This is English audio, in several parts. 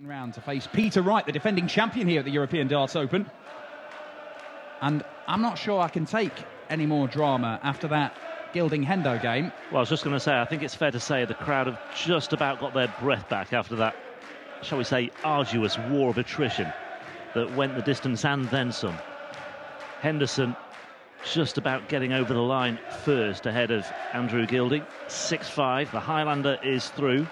Round to face Peter Wright, the defending champion here at the European Darts Open. And I'm not sure I can take any more drama after that Gilding Hendo game. Well, I was just going to say, I think it's fair to say the crowd have just about got their breath back after that, shall we say, arduous war of attrition that went the distance and then some. Henderson just about getting over the line first ahead of Andrew Gilding. 6-5, the Highlander is through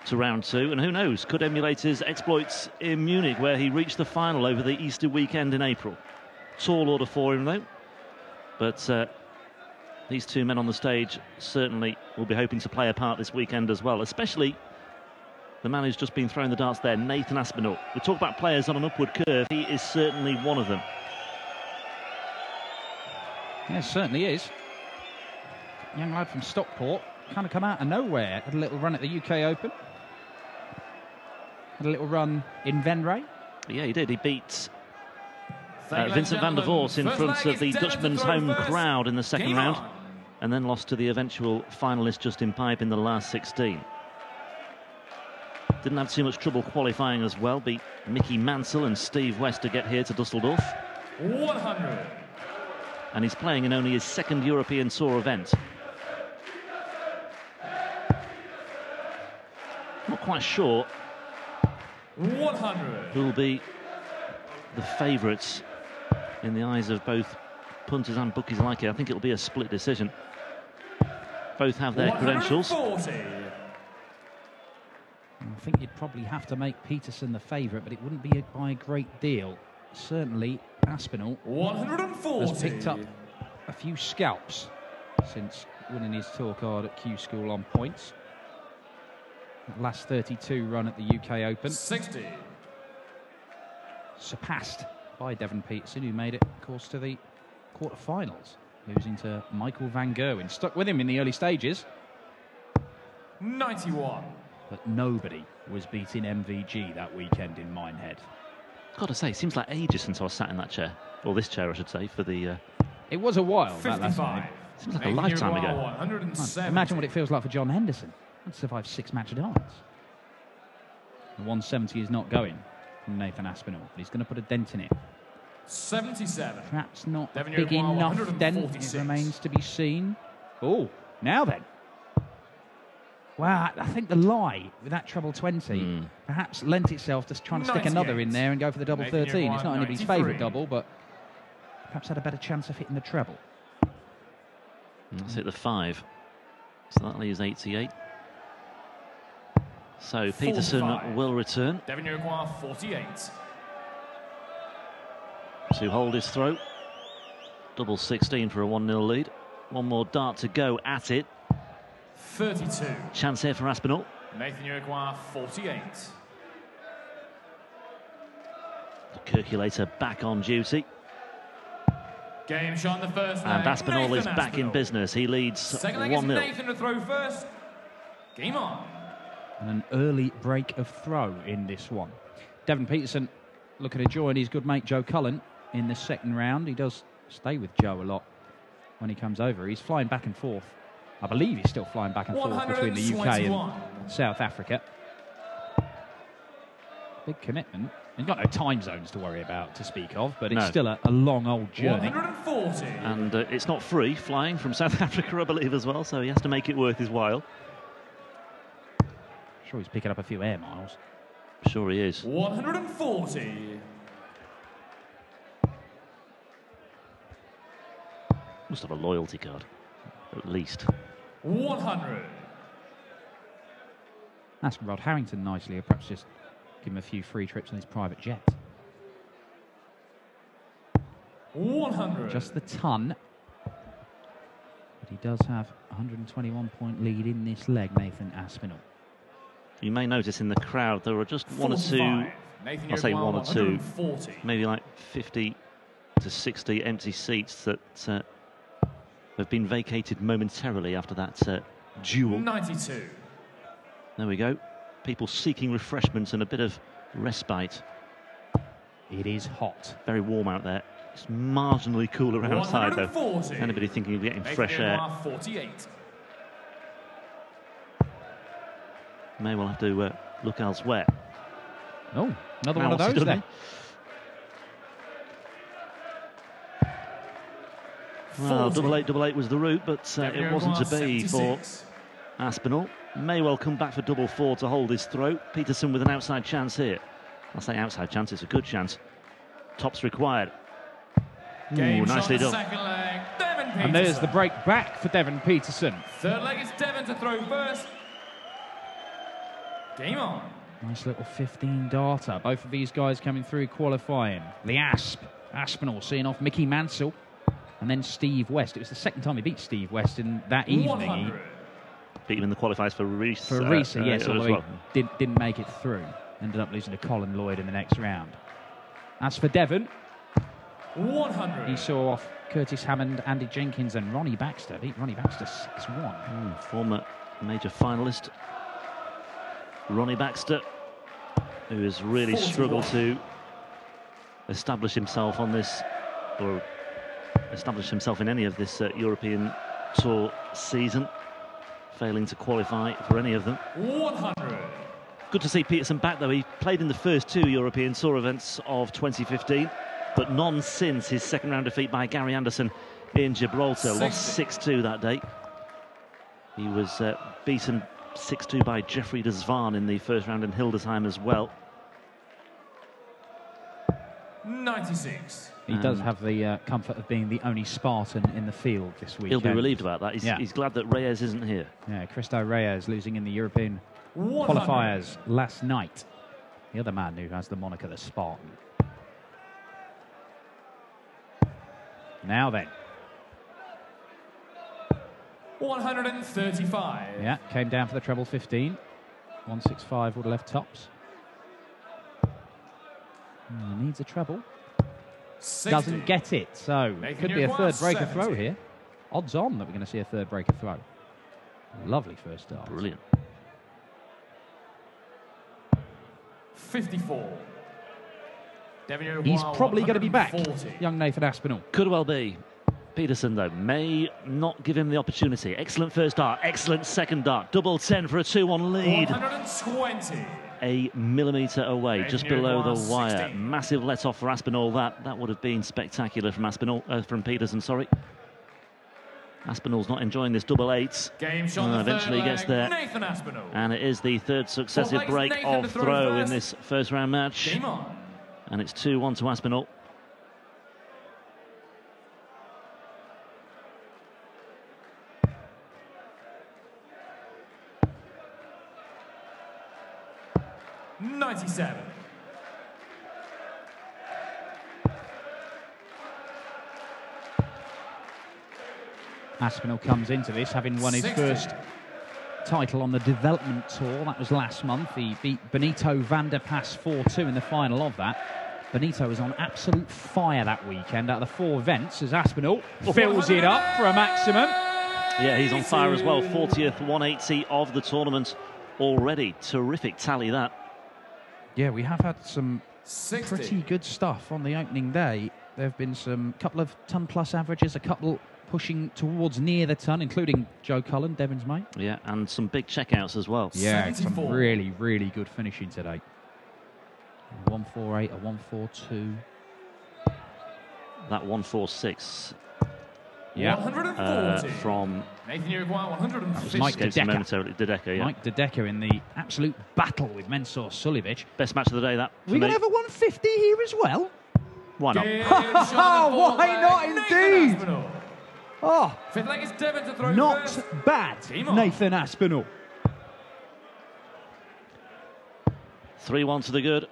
to round two, and who knows, could emulate his exploits in Munich, where he reached the final over the Easter weekend in April. Tall order for him though, but these two men on the stage certainly will be hoping to play a part this weekend as well, especially the man who's just been throwing the darts there, Nathan Aspinall. We talk about players on an upward curve, he is certainly one of them. Yes, certainly is. Young lad from Stockport, kind of come out of nowhere. Had a little run at the UK Open. Had a little run in Venray. Yeah, he did. He beat Vincent van der Voort in front of the Dutchman's home crowd in the second round, and then lost to the eventual finalist Justin Pipe in the last 16. Didn't have too much trouble qualifying as well. Beat Mickey Mansell and Steve West to get here to Düsseldorf. 100. And he's playing in only his second European Tour event. Not quite sure 100. who will be the favourites in the eyes of both punters and bookies alike. I think it'll be a split decision. Both have their credentials. 140. I think you'd probably have to make Petersen the favourite, but it wouldn't be by a great deal. Certainly, Aspinall 140. has picked up a few scalps since winning his tour card at Q School on points. That last 32 run at the UK Open. 60. Surpassed by Devon Petersen, who made it, of course, to the quarterfinals, losing to Michael van Gerwen. Stuck with him in the early stages. 91. But nobody was beating MVG that weekend in Minehead. Got to say, seems like ages since I was sat in that chair, or this chair I should say, for the... It was a while. 55. Seems like a lifetime ago. 107. Imagine what it feels like for John Henderson. He'd survived 6 match darts. The 170 is not going from Nathan Aspinall, but he's going to put a dent in it. 77. Perhaps not Devon big Uruguay, enough dent. 146. It remains to be seen. Oh, now then. Wow, I think the lie with that treble 20 perhaps lent itself to trying to stick 98. another in there and go for the double Nathan 13. Uruguay, It's not anybody's 93. favourite double, but perhaps had a better chance of hitting the treble. Let's hit the 5. So that leaves 88. So Petersen 45. will return Devon Uruguay 48. to hold his throw. Double 16 for a 1-0 lead. One more dart to go at it. 32. Chance here for Aspinall. Nathan Uruguay 48. The Calculator back on duty. Game shot in the first leg. And Aspinall is Nathan back in Aspinall. business. He leads Second leg is 1-0. Nathan to throw first. Game on. And an early break of throw in this one. Devon Petersen looking to join his good mate Joe Cullen in the second round. He does stay with Joe a lot when he comes over. He's flying back and forth. I believe he's still flying back and forth between the UK 121. and South Africa. Big commitment. He's got no time zones to worry about to speak of, but it's No. still a long old journey. 140. And it's not free flying from South Africa, I believe, as well, so he has to make it worth his while. Sure, he's picking up a few air miles. Sure he is. 140. Must have a loyalty card, at least. 100. That's Rod Harrington nicely, or perhaps just give him a few free trips on his private jet. 100. Just the ton. But he does have a 121-point lead in this leg, Nathan Aspinall. You may notice in the crowd there are just one or two, 45. Nathan I'll say Uruguay, one or two, 140. maybe like 50 to 60 empty seats that have been vacated momentarily after that duel. 92. There we go. People seeking refreshments and a bit of respite. It is hot. Very warm out there. It's marginally cooler outside, though. 140. Anybody thinking of getting Nathan fresh air Uruguay, 48. may well have to look elsewhere. Oh, another Now one of what's he those done? then. Well, double eight was the route, but it wasn't to be for 76. Aspinall. May well come back for double 4 to hold his throat. Petersen with an outside chance here. I'll say outside chance, it's a good chance. Tops required. Game Ooh, shot nicely the done. second leg, Devon Petersen. And there's the break back for Devon Petersen. Third leg is Devon to throw first. Game on. Nice little 15 darter. Both of these guys coming through qualifying. The Aspinall seeing off Mickey Mansell. And then Steve West. It was the second time he beat Steve West in that evening. 100. Beat him in the qualifiers for Reese. For Reese, yes, as although well. he didn't make it through. Ended up losing to Colin Lloyd in the next round. As for Devon, 100. he saw off Curtis Hammond, Andy Jenkins and Ronnie Baxter. Beat Ronnie Baxter 6-1. Former major finalist Ronnie Baxter, who has really 41. struggled to establish himself on this, or establish himself in any of this European Tour season, failing to qualify for any of them. 100. Good to see Petersen back, though. He played in the first 2 European Tour events of 2015, but none since his second round defeat by Gary Anderson in Gibraltar. 60. Lost 6-2 that day. He was beaten 6-2 by Jeffrey de Zwaan in the first round in Hildesheim as well. 96. He does have the comfort of being the only Spartan in the field this week. He'll be relieved about that. He's glad that Reyes isn't here. Yeah, Cristo Reyes losing in the European 100. qualifiers last night. The other man who has the moniker the Spartan. Now then. 135. Yeah, came down for the treble 15. 165 would have left tops. Needs a treble. 60. Doesn't get it, so Making could your be a third class breaker 70. throw here. Odds on that we're going to see a third breaker throw. Lovely first start. Brilliant. 54. Devon He's Uruguay, probably going to be back, 140. young Nathan Aspinall. Could well be. Petersen, though, may not give him the opportunity. Excellent first dart, excellent second dart. Double 10 for a 2-1 lead. 120. A millimetre away, just below the wire. 116. Massive let off for Aspinall. That would have been spectacular from from Petersen. Sorry. Aspinall's not enjoying this double 8s. Game shot the Eventually third gets leg, there. Nathan Aspinall. And it is the third successive Fourth break legs, Nathan of to throw throw in first. this first round match. Game on. And it's 2-1 to Aspinall. '97. Aspinall comes into this having won his 60. first title on the development tour. That was last month. He beat Benito van der Pas 4-2 in the final of that. Benito was on absolute fire that weekend out of the 4 events as Aspinall fills it up for a maximum. Yeah, he's on fire as well. 40th 180 of the tournament already. Terrific tally, that. Yeah, we have had some 60. pretty good stuff on the opening day. There have been some couple of ton-plus averages, a couple pushing towards near the ton, including Joe Cullen, Devon's mate. Yeah, and some big checkouts as well. Yeah, some 74. really, really good finishing today. A 148, a 142. That 146 Yeah. 140. from Nathan Uruguay, 150. Mike escapes De Decker. momentarily. De Decker, yeah. Mike De Decker in the absolute battle with Mensur Suljevic. Best match of the day, that. For We're going me. to have a 150 here as well? Why not? Game shot the fourth Why leg, not Nathan indeed? Aspinall. Oh, Fifth leg is Devon to throw not first. bad, Team on. Nathan Aspinall. 3-1 to the good.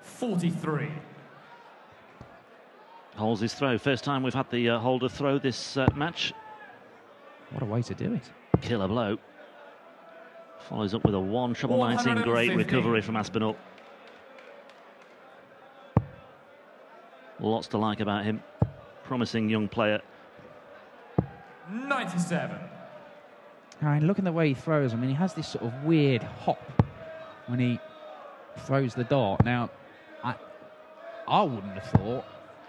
43. Holds his throw. First time we've had the holder throw this match. What a way to do it. Killer blow. Follows up with a 1 treble 19. Great 150. recovery from Aspinall. Lots to like about him. Promising young player. 97. I mean, look at the way he throws. I mean, he has this sort of weird hop when he throws the dart. Now, I wouldn't have thought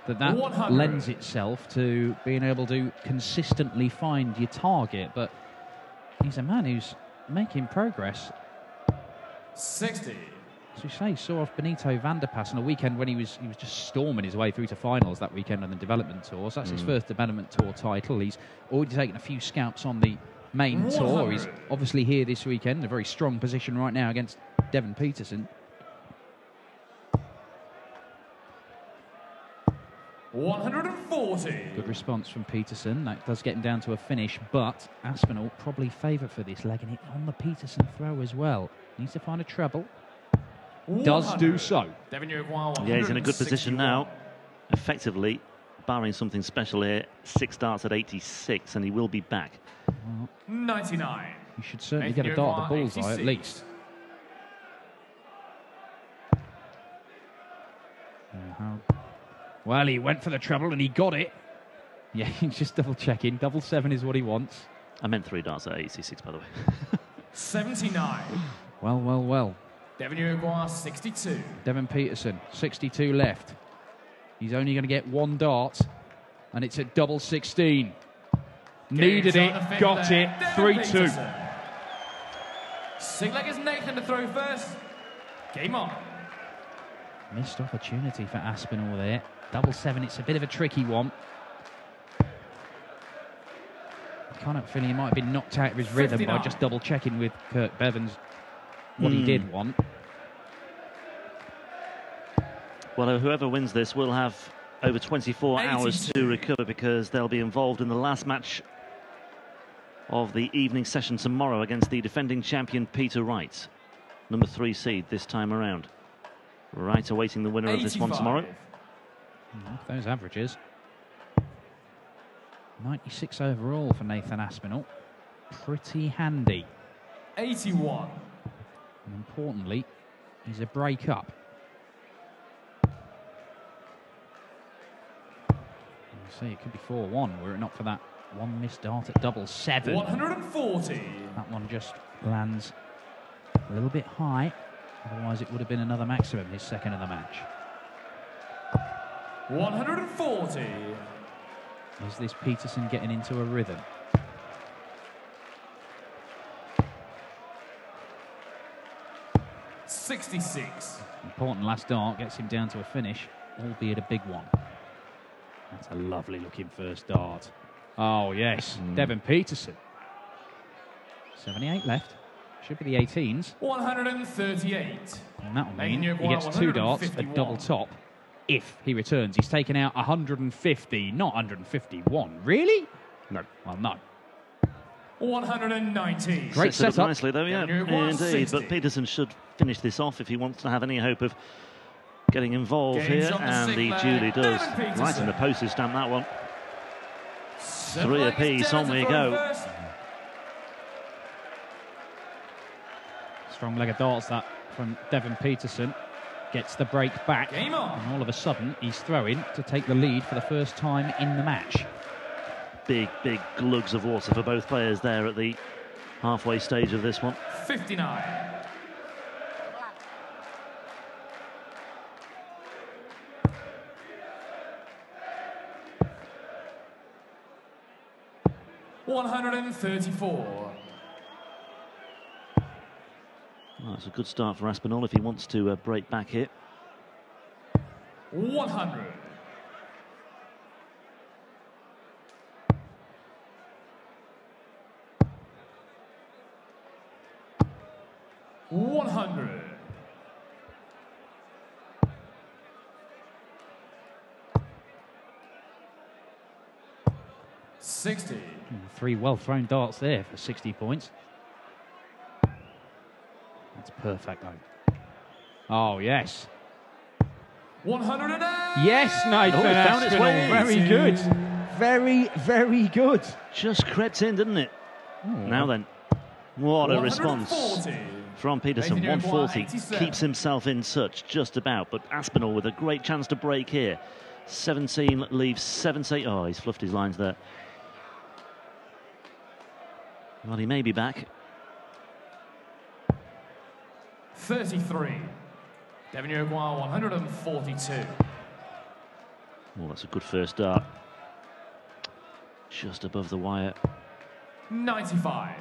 that 100. lends itself to being able to consistently find your target, but he's a man who's making progress. 60. as we say, saw off Benito van der Pas on a weekend when he was just storming his way through to finals that weekend on the development tour. So that's his first development tour title. He's already taken a few scalps on the main tour. He's obviously here this weekend in a very strong position right now against Devon Petersen. 140. Good response from Petersen. That does get him down to a finish, but Aspinall probably favourite for this leg, and it on the Petersen throw as well. Needs to find a treble. Does do so. Yeah, he's in a good position now. Effectively, barring something special here, 6 starts at 86, and he will be back. 99. You should certainly get a dart at the bullseye at least. Well, he went for the treble and he got it. Yeah, he's just double checking. Double 7 is what he wants. I meant 3 darts at 86, by the way. 79. Well, well, well. Devon Uruguay, 62. Devon Petersen, 62 left. He's only going to get 1 dart, and it's at double 16. Needed it, got it, 3-2. Sing leg is Nathan to throw first. Game on. Missed opportunity for Aspinall there. Double 7, it's a bit of a tricky one. I kind of feeling he might have been knocked out of his rhythm by just double checking with Kurt Bevans what he did want. Well, whoever wins this will have over 24 hours to recover, because they'll be involved in the last match of the evening session tomorrow against the defending champion Peter Wright, number 3 seed this time around. Wright awaiting the winner of this one tomorrow. Those averages. 96 overall for Nathan Aspinall. Pretty handy. 81. And importantly, he's a break up. See, it could be 4-1 were it not for that one missed dart at double 7. 140. That one just lands a little bit high. Otherwise, it would have been another maximum, his second of the match. 140. Is this Petersen getting into a rhythm? $66. Important last dart, gets him down to a finish, albeit a big one. That's a lovely looking first dart. Oh, yes. Devon Petersen. 78 left. Should be the 18s. 138. And that'll mean he gets 2 darts at double top if he returns. He's taken out 150, not 151. Really? No. Well, no. 119. Sets Great it setup. up nicely, though, yeah. Indeed. But Petersen should finish this off if he wants to have any hope of getting involved here, and he duly does. Right in the postage stamp, that one. 3 apiece, on we go. Strong leg of darts that from Devon Petersen. Gets the break back. Game on. And all of a sudden, he's throwing to take the lead for the first time in the match. Big, big glugs of water for both players there at the halfway stage of this one. 59. $134. Well, that's a good start for Aspinall if he wants to break back here. 100. $100. $60. 3 well-thrown darts there for 60 points. That's perfect, though. Oh, yes. 108. Yes, Nathan found its Aspinall. way. Very good. Very, very good. Just crept in, didn't it? Now then, what a response 140. from Petersen. 140 87. keeps himself in touch, just about, but Aspinall with a great chance to break here. 17 leaves 17. Oh, he's fluffed his lines there. Well, he may be back. 33. Devon Uruguay, 142. Oh, that's a good first dart. Just above the wire. 95.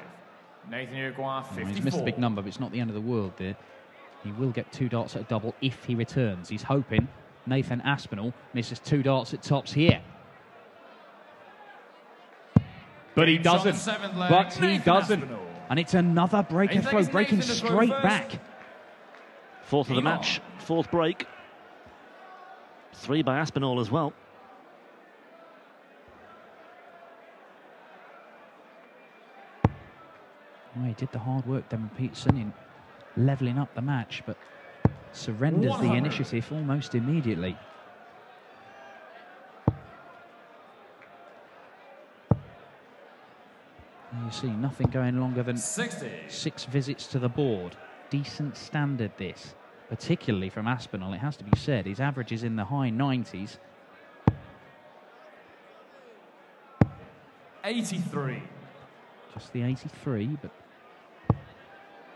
Nathan Uruguay, 54. He's missed a big number, but it's not the end of the world there. He will get 2 darts at a double if he returns. He's hoping Nathan Aspinall misses 2 darts at tops here. But he doesn't. But he doesn't. And it's another breaker throw, breaking straight back. Fourth of the match, fourth break. 3 by Aspinall as well. Well, he did the hard work, Devon Petersen, in levelling up the match, but surrenders the initiative almost immediately. And you see nothing going longer than 6 visits to the board. Decent standard, this, particularly from Aspinall, it has to be said. His average is in the high 90s. 83. Just the 83, but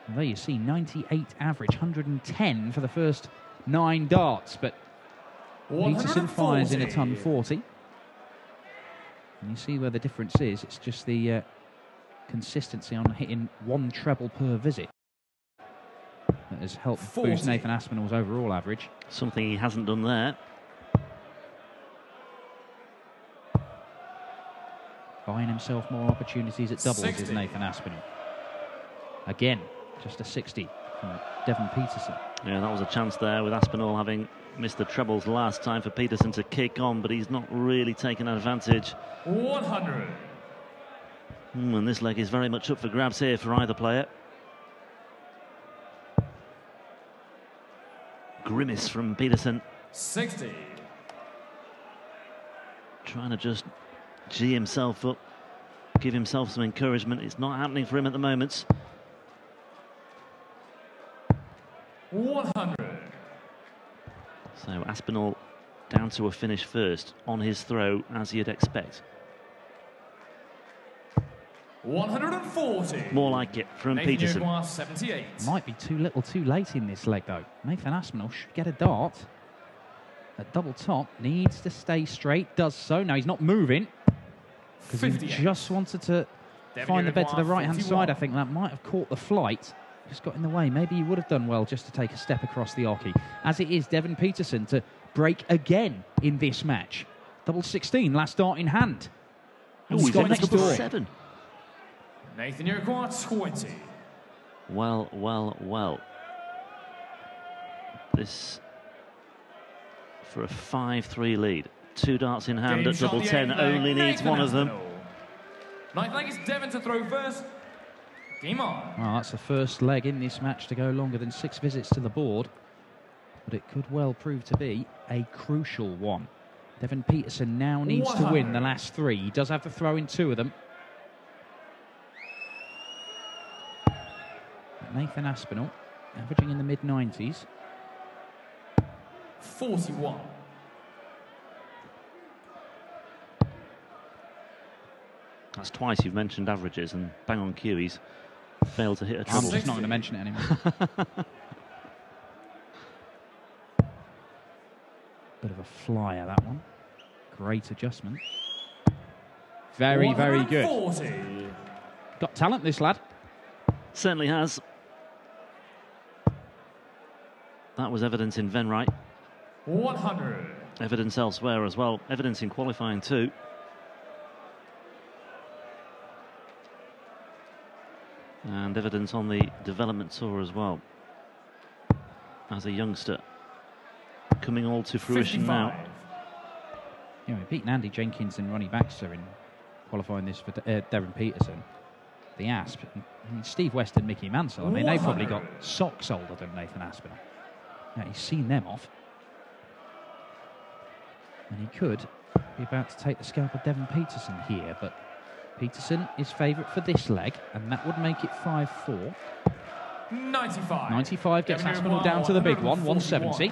there you see, 98 average, 110 for the first 9 darts, but Petersen fires in a ton 40. And you see where the difference is. It's just the consistency on hitting 1 treble per visit that has helped boost Nathan Aspinall's overall average. Something he hasn't done there. Buying himself more opportunities at doubles is Nathan Aspinall. Again, just a 60 from Devon Petersen. Yeah, that was a chance there with Aspinall having missed the trebles last time for Petersen to kick on, but he's not really taken advantage. 100. And this leg is very much up for grabs here for either player. Grimace from Petersen. 60. Trying to just G himself up, give himself some encouragement. It's not happening for him at the moment. 100. So Aspinall down to a finish first on his throw, as you'd expect. 140. More like it from Petersen. 78. Might be too little too late in this leg, though. Nathan Aspinall should get a dart. At double top, needs to stay straight, does so. Now he's not moving, because he just wanted to find the bed to the right-hand side. I think that might have caught the flight. Just got in the way. Maybe he would have done well just to take a step across the oche. As it is, Devon Petersen to break again in this match. Double 16, last dart in hand. He's got next door. 7. Nathan, you require 20. Well, well, well. This for a 5-3 lead. 2 darts in hand at double 10. Only needs one of them. Ninth leg is Devon to throw first. Game on. Well, that's the first leg in this match to go longer than 6 visits to the board. But it could well prove to be a crucial one. Devon Petersen now needs to win the last 3. He does have to throw in 2 of them. Nathan Aspinall, averaging in the mid-90s. 41. That's twice you've mentioned averages, and bang on cue, he's failed to hit a treble. I'm just not going to mention it anymore. Bit of a flyer, that one. Great adjustment. Very, very good. Got talent, this lad. Certainly has. That was evidence in Venray. 100. Evidence elsewhere as well. Evidence in qualifying too. And evidence on the development tour as well. As a youngster. Coming all to fruition 55. now. You know, beating Andy Jenkins and Ronnie Baxter in qualifying this for Devon Petersen. The Asp. And Steve West and Mickey Mansell. I mean, they probably got socks older than Nathan Aspinall. Now, he's seen them off. And he could be about to take the scalp of Devon Petersen here, but Petersen is favourite for this leg, and that would make it 5-4. 95. 95 gets Aspinall down to the big one, 170.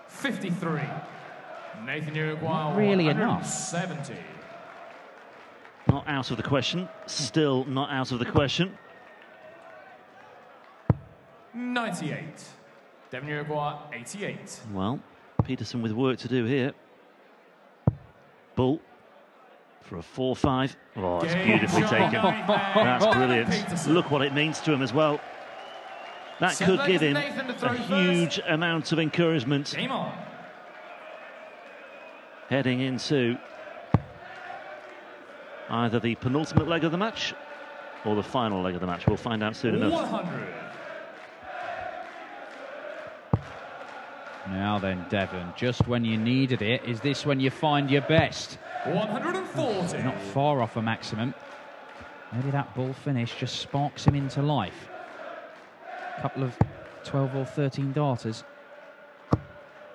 53. Nathan Uruguay. Not really enough. 70. Not out of the question. Still not out of the question. 98. Devon Uruguay, 88. Well, Petersen with work to do here. Bull. For a 4-5. Oh, it's beautifully taken. That's brilliant. Look what it means to him as well. That could give him a huge amount of encouragement heading into either the penultimate leg of the match or the final leg of the match. We'll find out soon enough. 100. Now then, Devon, just when you needed it, is this when you find your best? 140. Not far off a maximum. Maybe that ball finish just sparks him into life. A couple of 12 or 13 darters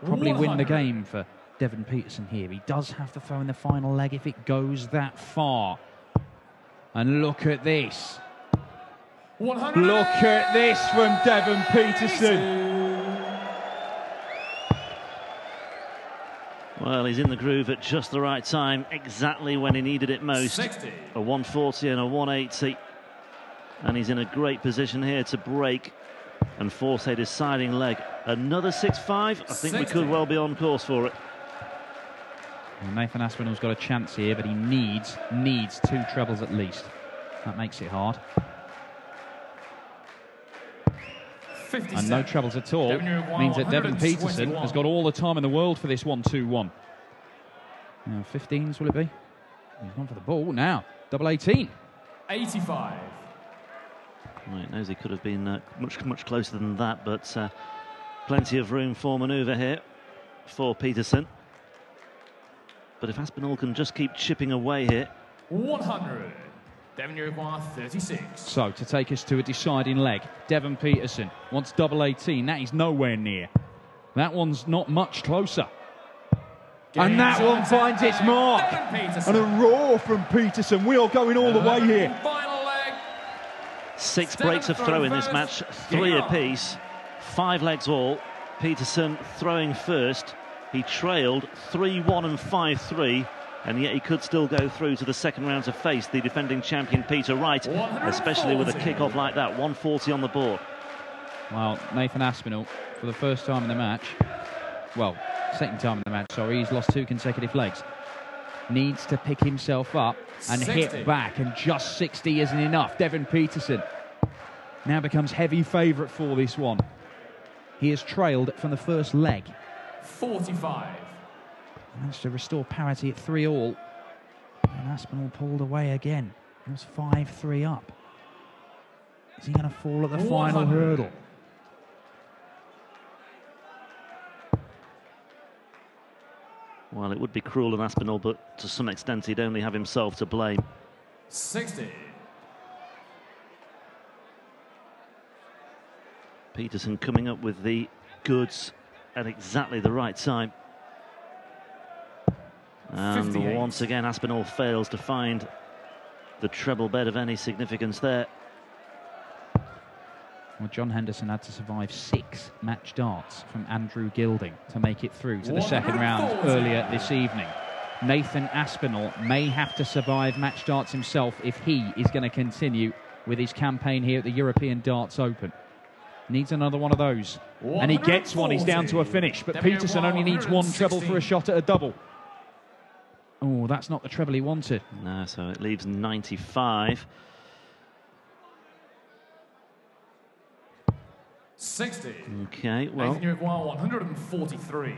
probably 100. win the game for Devon Petersen here. He does have to throw in the final leg if it goes that far. And look at this. 100. Look at this from Devon Petersen. Well, he's in the groove at just the right time, exactly when he needed it most. 60. A 140 and a 180. And he's in a great position here to break and force a deciding leg. Another 6-5. I think we could well be on course for it. Well, Nathan Aspinall's got a chance here, but he needs 2 trebles at least. That makes it hard. 57. And no trebles at all means that Devon Petersen has got all the time in the world for this 1-2-1. Now, 15s will it be? He's gone for the ball now. Double 18. 85. Right, knows he could have been much closer than that, but plenty of room for manoeuvre here for Petersen. But if Aspinall can just keep chipping away here. 100. Devon, you require 36. So, to take us to a deciding leg, Devon Petersen wants double 18. That is nowhere near. That one's not much closer. And that one finds its mark. And a roar from Petersen. We are going all the way here. Final leg. 6 breaks of throw in this match, 3 apiece, 5 legs all. Petersen throwing first. He trailed 3-1 and 5-3. And yet he could still go through to the second round to face the defending champion Peter Wright, especially with a kick-off like that. 140 on the board. Well, Nathan Aspinall, for the first time in the match, well, second time in the match, sorry, he's lost 2 consecutive legs. Needs to pick himself up and 60. hit back, and just 60 isn't enough. Devon Petersen now becomes heavy favourite for this one. He has trailed from the first leg. 45. Managed to restore parity at 3-all. And Aspinall pulled away again. It was 5-3 up. Is he going to fall at the final hurdle? Well, it would be cruel on Aspinall, but to some extent he'd only have himself to blame. 60. Petersen coming up with the goods at exactly the right time. And 58. once again, Aspinall fails to find the treble bed of any significance there. Well, John Henderson had to survive 6 match darts from Andrew Gilding to make it through to the second round earlier this evening. Nathan Aspinall may have to survive match darts himself if he is going to continue with his campaign here at the European Darts Open. Needs another one of those. And he gets one. He's down to a finish. But Petersen only needs 1 treble for a shot at a double. Oh, that's not the treble he wanted. No, so it leaves 95. 60. Okay, well, Nathan, you require 143.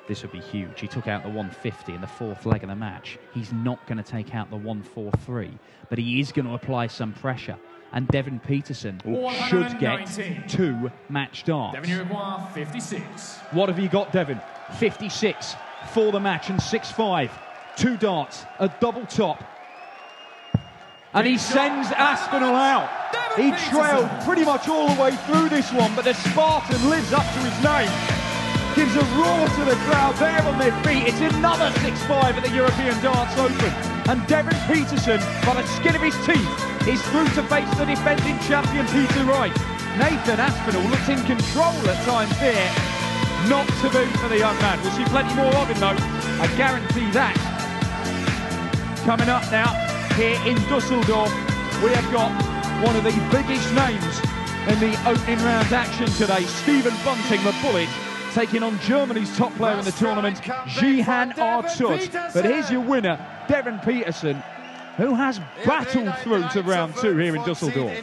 This would be huge. He took out the 150 in the 4th leg of the match. He's not going to take out the 143, but he is going to apply some pressure. And Devon Petersen should get 2 match darts. Devon, you require 56. What have you got, Devon? 56 for the match and 6-5. 2 darts, a double top. And he sends Aspinall out. He trailed pretty much all the way through this one, but the Spartan lives up to his name. Gives a roar to the crowd there on their feet. It's another 6-5 at the European Darts Open. And Devon Petersen, by the skin of his teeth, is through to face the defending champion Peter Wright. Nathan Aspinall looks in control at times here. Not to be for the young man. We'll see plenty more of him though. I guarantee that. Coming up now, here in Düsseldorf, we have got one of the biggest names in the opening round action today. Stephen Bunting, the bullet, taking on Germany's top player in the tournament, Jihan Artut. But here's your winner, Devon Petersen, who has battled through to round 2 here in Düsseldorf.